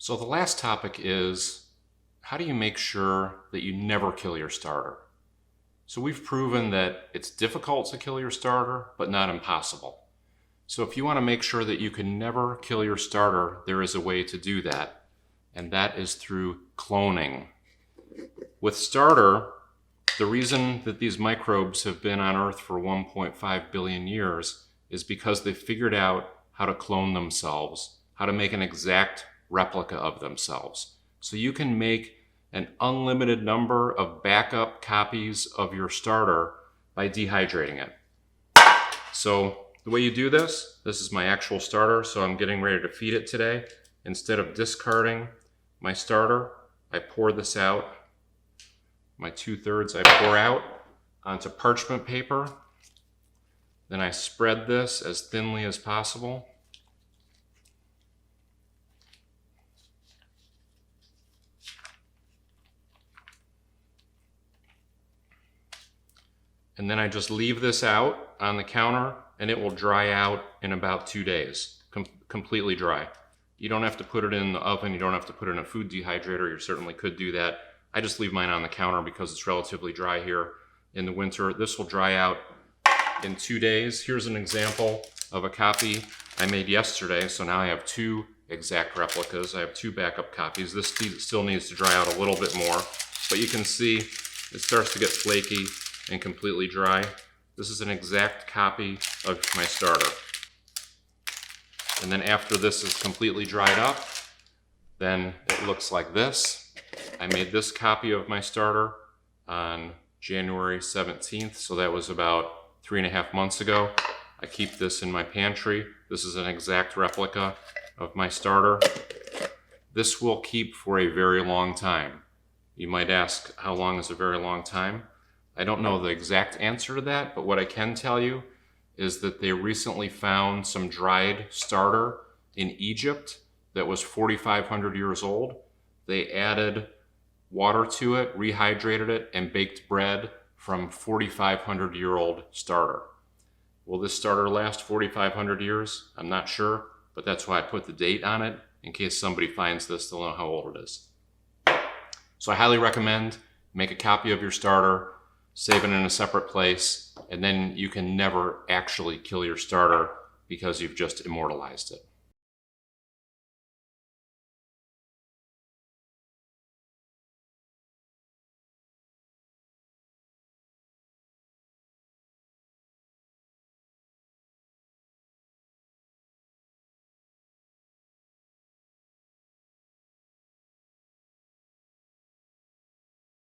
So the last topic is, how do you make sure that you never kill your starter? So we've proven that it's difficult to kill your starter, but not impossible. So if you want to make sure that you can never kill your starter, there is a way to do that, and that is through cloning. With starter, the reason that these microbes have been on Earth for 1.5 billion years is because they figured out how to clone themselves, how to make an exact replica of themselves. So you can make an unlimited number of backup copies of your starter by dehydrating it. So the way you do this is my actual starter, so I'm getting ready to feed it today. Instead of discarding my starter, I pour this out. My 2/3 I pour out onto parchment paper. Then I spread this as thinly as possible. And then I just leave this out on the counter and it will dry out in about 2 days, completely dry. You don't have to put it in the oven, you don't have to put it in a food dehydrator, you certainly could do that. I just leave mine on the counter because it's relatively dry here in the winter. This will dry out in 2 days. Here's an example of a copy I made yesterday, so now I have 2 exact replicas. I have 2 backup copies. This still needs to dry out a little bit more, but you can see it starts to get flaky and completely dry. This is an exact copy of my starter. And then after this is completely dried up, then it looks like this. I made this copy of my starter on January 17th, so that was about 3.5 months ago. I keep this in my pantry. This is an exact replica of my starter. This will keep for a very long time. You might ask, how long is a very long time? I don't know the exact answer to that, but what I can tell you is that they recently found some dried starter in Egypt that was 4,500 years old. They added water to it, rehydrated it, and baked bread from 4,500-year-old starter. Will this starter last 4,500 years? I'm not sure, but that's why I put the date on it. In case somebody finds this, they'll know how old it is. So I highly recommend make a copy of your starter, save it in a separate place, and then you can never actually kill your starter because you've just immortalized it.